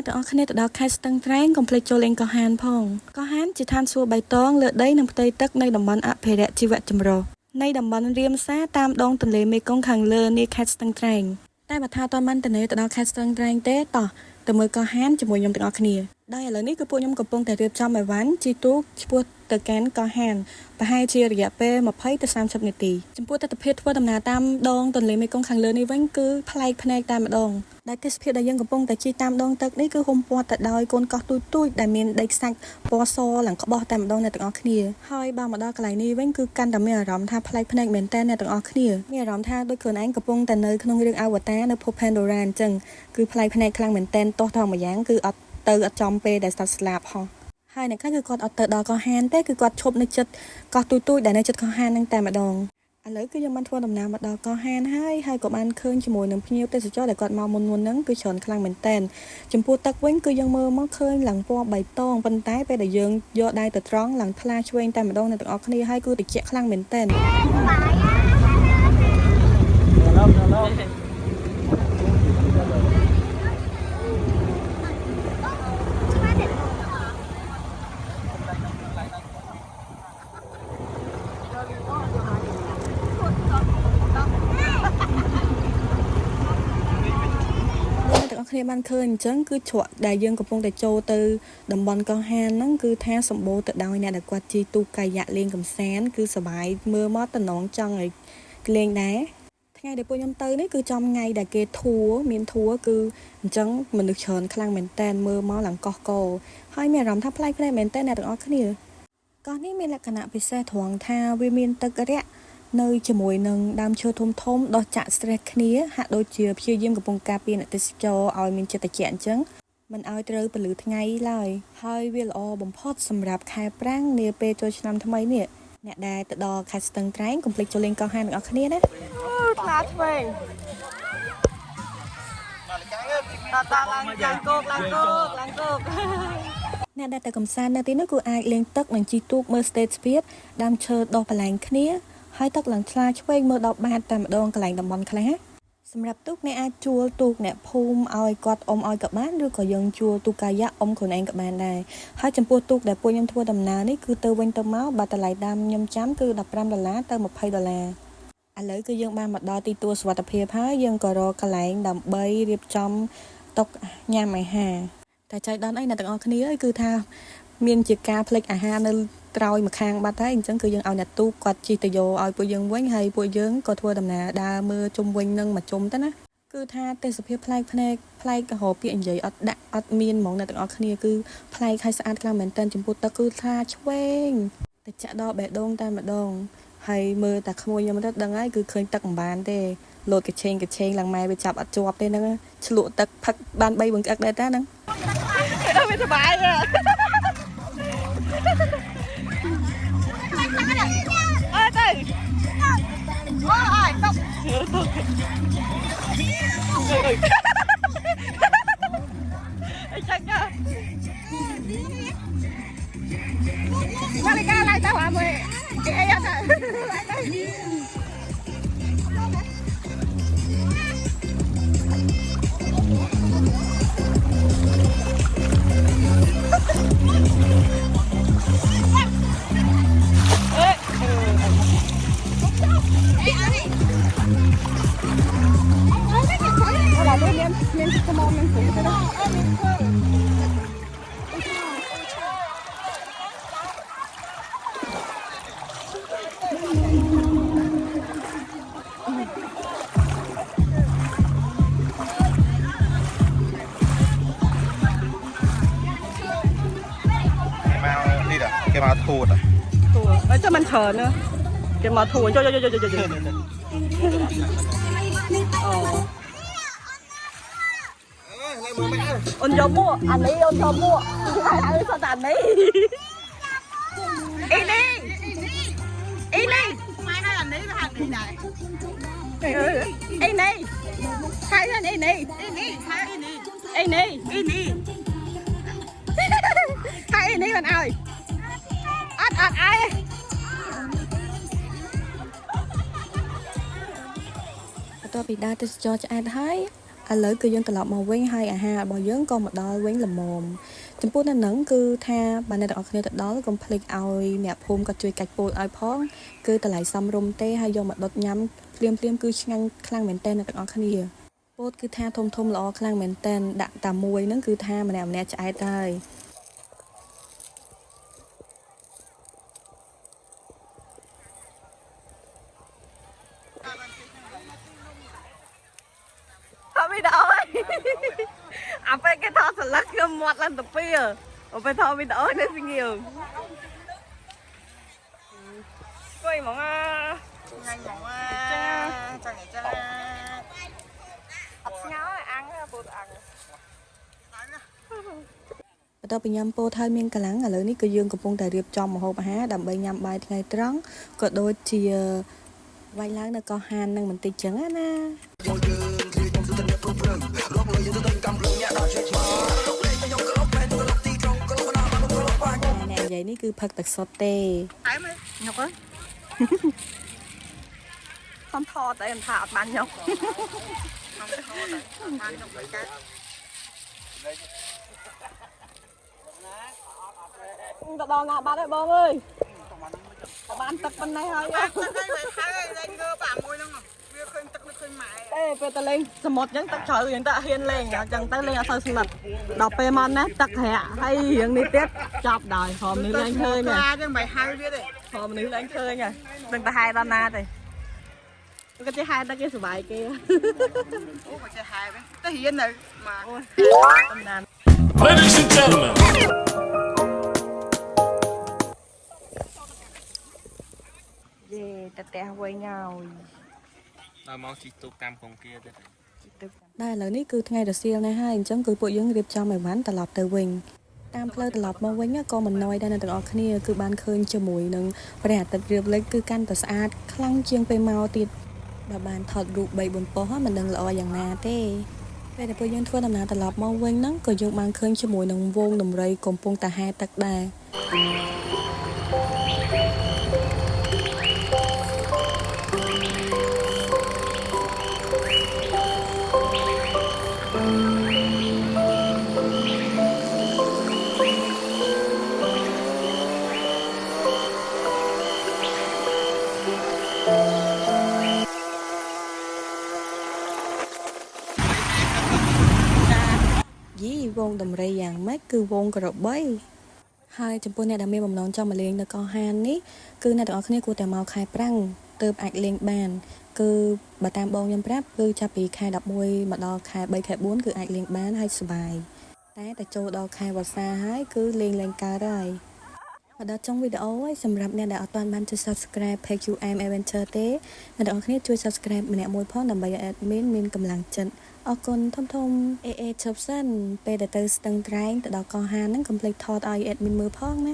ទាំងអស់គ្នាទៅដល់ខេត្តស្ទឹងត្រែងកុំភ្លេចចូលលេងកោះហានផងកោះហានជាឋានសួគ៌បៃតងលើដីនិងផ្ទៃទឹកនៃតំបន់អភិរក្សជីវៈចម្រុះនៃតំបន់រាមសាតាមដងទន្លេមេគង្គខាងលើនៃខេត្តស្ទឹងត្រែងតែបើថាតើមិនទៅដល់ខេត្តស្ទឹងត្រែងទេតោះទៅមើលកោះហានជាមួយខ្ញុំទាំងអស់គ្នាដោយឥឡូវនេះគឺពួកខ្ញុំកំពុងតែរៀបចំអីវ៉ាន់ជិះទូកឆ្ពោះទៅកាន់កោះហានប្រហែលជារយៈពេល20ទៅ30នាទីចំពោះទស្សនវិជ្ជាធ្វើដំណើរតាមដងទន្លេមេគង្គខាងលើនេះវិញគឺប្លែកភ្នែកតែម្ដងដែលទេសភាពដែលយើងកំពុងតែជិះតាមដងទឹកនេះគឺហ៊ុំព័ទ្ធទៅដោយកូនកោះទូចៗដែលមានដីខ្សាច់ពណ៌សឡើងក្បោះតែម្ដងអ្នកទាំងអស់គ្នាហើយបើមកដល់កន្លែងនេះវិញគឺកាន់តែមានអារម្មណ៍ថាប្លែកភ្នែកមែនតើអ្នកទាំងអស់គ្នាមានអារម្មណ៍ថាដូចខ្លួនឯងកំពុងតែនៅក្នុងរឿងអវតារនៅភព Pandora អញ្ចឹងគឺប្លែកភ្នែកខ្លាំងមែនតើទាស់ថមួយយ៉ាងគឺអត់ចំពេលដែលស្ដាប់ស្លាប់ហោះហើយអ្នកខ្លះគឺគាត់អត់ទៅដល់កោះហានទេគឺគាត់ឈប់នៅចិត្តកោះទូចៗដែលនៅចិត្តកោះហានហ្នឹងតែម្ដងឥឡូវគឺយើងបានធ្វើដំណើរមកដល់កោះហានហើយក៏បានឃើញជាមួយនឹងភ្ញៀវទេសចរដែលគាត់មកមុនហ្នឹងគឺច្រើនខ្លាំងមែនតើចំពោះទឹកវិញគឺយើងមើលមកឃើញឡើងពណ៌បៃតងប៉ុន្តែពេលដែលយើងយកដៃទៅត្រង់ឡើងថ្លាឆ្វេងតែម្ដងអ្នកទាំងអស់គ្នាហើយគឺត្រជាក់ខ្លាំងមែនតើគ្នាបានឃើញអញ្ចឹងគឺជ្រក់ដែលយើងកំពុងតែចូលទៅតំបន់កោះហានហ្នឹងគឺថាសម្បូរទៅដោយអ្នកដែលគាត់ជិះទូកកាយ៉ាក់លេងកំសាន្តគឺសប្បាយមើលមកតំណងចង់ឲ្យលេងដែរថ្ងៃដែលពួកខ្ញុំទៅនេះគឺចំថ្ងៃដែលគេធួមានធួគឺអញ្ចឹងមនុស្សច្រើនខ្លាំងមែនតើមើលមកឡើងកោះកោហើយមានអារម្មណ៍ថាប្លែកៗមែនតើអ្នកទាំងអស់គ្នាកោះនេះមានលក្ខណៈពិសេសត្រង់ថាវាមានទឹករាក់នៅជាមួយនឹងដើមឈើធំដោះចាក់ស្រេះគ្នាហាក់ដូចជាព្យាយាមកំពុងការពារអ្នកទេសចរឲ្យមានចិត្តត្រជាក់អញ្ចឹងមិនឲ្យត្រូវពន្លឺថ្ងៃឡើយហើយវាល្អបំផុតសម្រាប់ខែប្រាំងនាពេលចូលឆ្នាំថ្មីនេះអ្នកដែលទៅដល់ខេត្តស្ទឹងត្រែងកុំភ្លេចចូលលេងកោះហានទាំងអស់គ្នាណាថ្លាឆ្វេងឡើងគោកអ្នកដែលទៅកំសាន្តនៅទីនោះគឺអាចលេងទឹកនិងជិះទូកមើល stage speed ដើមឈើដុះបន្លែងគ្នាហើយទឹកឡើងថ្លាឆ្វេងមើលដល់បាតតែម្ដងកន្លែងតំបន់ខ្លះសម្រាប់ទូកអ្នកអាចជួលទូកអ្នកភូមិឲ្យគាត់អុំឲ្យក៏បានឬក៏យើងជួលទូកកាយ៉ាក់អុំខ្លួនឯងក៏បានដែរហើយចំពោះទូកដែលពួកខ្ញុំធ្វើដំណើរនេះគឺទៅវិញទៅមកបាត់តម្លៃដើមខ្ញុំចាំគឺ$15ទៅ$20ឥឡូវគឺយើងបានមកដល់ទីទួលសុវត្ថិភាពហើយយើងក៏រកកន្លែងដើម្បីរៀបចំតុញ៉ាំអាហារតែចៃដន្យអីអ្នកទាំងអស់គ្នាគឺថាមានជាការផ្លេចអាហារនៅក្រោយម្ខាងបាត់ហើយអញ្ចឹងគឺយើងឲ្យអ្នកទូកគាត់ជិះទៅយកឲ្យពួកយើងវិញហើយពួកយើងក៏ធ្វើដំណើរដើរមើលជុំវិញនឹងមកជុំទៅណាគឺថាទេសភាពប្លែកភ្នែកប្លែកក៏ហៅពាក្យនិយាយអត់មានហ្មងអ្នកទាំងអស់គ្នាគឺប្លែកហើយស្អាតខ្លាំងមែនតើចំពោះទឹកគឺថ្លាឆ្វេងទៅចាក់ដល់បេះដូងតែម្ដងហើយមើលតែក្មួយខ្ញុំទៅដឹងហើយគឺឃើញទឹកមិនបានទេលោតកឆេងឡើងម៉ែវាចាប់អត់ជាប់ទេហ្នឹងឆ្លក់ទឹកផឹកបាន3បង្កឹកដែរតាហ្នឹងដល់វាសុបាយអើទៅអូយតុកអីចាច់ណាមកលេកាឡើងទៅអាមើលអីអត់ទៅឡើងទៅមានខ្មោចមានពូទៅដល់គេមកធូតអីចាំមិនច្រើនណាគេមកធូតចុចអូអូនយកមួកអានេះអូនយកមួកហើយសតអានេះអីនេះម៉ែហើយអានេះវាហាក់នេះដែរអីនេះហើយអីនេះហើយអីនេះមិនអើយអត់អើយបន្ទាប់ពីដើរទេសចរឆ្អែតហើយ ឥឡូវគឺយើងត្រឡប់មកវិញហើយអាហាររបស់យើងក៏មកដល់វិញល្មមចំពោះនៅហ្នឹងគឺថាបើអ្នកទាំងអស់គ្នាទៅដល់កុំភ្លេចឲ្យអ្នកភូមិក៏ជួយកាច់ពោតឲ្យផងគឺតម្លៃសមរម្យទេហើយយកមកដុតញ៉ាំភ្លាមគឺឆ្ងាញ់ខ្លាំងមែនទែនអ្នកទាំងអស់គ្នាពោតគឺថាធំល្អខ្លាំងមែនទែនដាក់តែមួយហ្នឹងគឺថាម្នាក់ឆ្អែតហើយថតវីដេអូហើយអាពេលគេថតស្លឹកខ្ញុំមាត់ឡើងទៅពីអូពេលថតវីដេអូនេះស្ងៀវគួយហ្មងNhanh bóng chẳng nhảy chân អត់ស្ងោរអាំងពោតអាំងបន្ទាប់ពីញ៉ាំពោតហើយមានកម្លាំងឥឡូវនេះគឺយើងកំពុងតែរៀបចំម្ហូបអាហារដើម្បីញ៉ាំបាយថ្ងៃត្រង់ក៏ដូចជាវាយឡើងនៅកោះហាននឹងបន្តិចចឹងណាណែនិយាយនេះគឺផឹកទឹកសុទ្ធទេញ៉ុកខំថតតែថាអត់បានញ៉ុកទៅដល់ណាបាត់ហើយបងអើយបានទឹកប៉ុណ្ណេះហើយទឹកហើយលេងងើបាក់មួយហ្នឹងវាឃើញទឹកនឹកឃើញម៉ែអេពេលទៅលេងសមុទ្រអញ្ចឹងទឹកជ្រៅអញ្ចឹងទៅហ៊ានលេងអញ្ចឹងទៅលេងអត់សូវស្និទ្ធដល់ពេលមកណាទឹករាក់ហើយរឿងនេះទៀតចាប់ដល់ហមនេះលេងឃើញហ្នឹងអញ្ចឹងមិនហៅទៀតទេហមនេះលេងឃើញហ្នឹងមិនទៅហែដល់ណាទេក៏ចេះហែតែគេសុបាយគេអូក៏ចេះហែវិញទៅរៀននៅមកតំណាន Ladies and gentlemen យេតតែវិញហើយ ដល់មកជីទុកតាមក្នុងkiaទៀត ដែលឥឡូវនេះគឺថ្ងៃរសៀលណាស់ហើយអញ្ចឹងគឺពួកយើងរៀបចំឲ្យបានត្រឡប់ទៅវិញតាមផ្លូវត្រឡប់មកវិញក៏មិនណយដែរអ្នកទាំងអស់គ្នាគឺបានឃើញជាមួយនឹងព្រះអាទិត្យរៀបលេចគឺកាន់តែស្អាតខ្លាំងជាងពេលមកទៀតបើបានថតរូប3 4ប៉ុស្តិ៍មិនដឹងល្អយ៉ាងណាទេពេលដែលពួកយើងធ្វើដំណើរត្រឡប់មកវិញហ្នឹងក៏យើងបានឃើញជាមួយនឹងវងដំរីកំពុងតែហែទឹកដែរវងដំរីយ៉ាងម៉េចគឺវងក្របីហើយចំពោះអ្នកដែលមានបំណងចង់មកលេងនៅកោះហាននេះគឺអ្នកទាំងអស់គ្នាគួរតែមកខែប្រាំងទើបអាចលេងបានគឺបើតាមបងខ្ញុំប្រាប់គឺចាប់ពីខែ11មកដល់ខែ3ខែ4គឺអាចលេងបានហើយសុបាយតែចូលដល់ខែវស្សាហើយគឺលេងកើតហើយមកដល់ចុងវីដេអូហើយសម្រាប់អ្នកដែលអត់ទាន់បានចុច Subscribe page UM Adventure ទេអ្នកទាំងអស់គ្នាជួយ Subscribe ម្នាក់មួយផងដើម្បីឲ្យ admin មានកម្លាំងចិត្តអរគុណធំជប់សិនពេលដែលទៅស្ទឹងត្រែងទៅដល់កោះហានហ្នឹងកុំភ្លេចថតឲ្យ admin មើលផងណា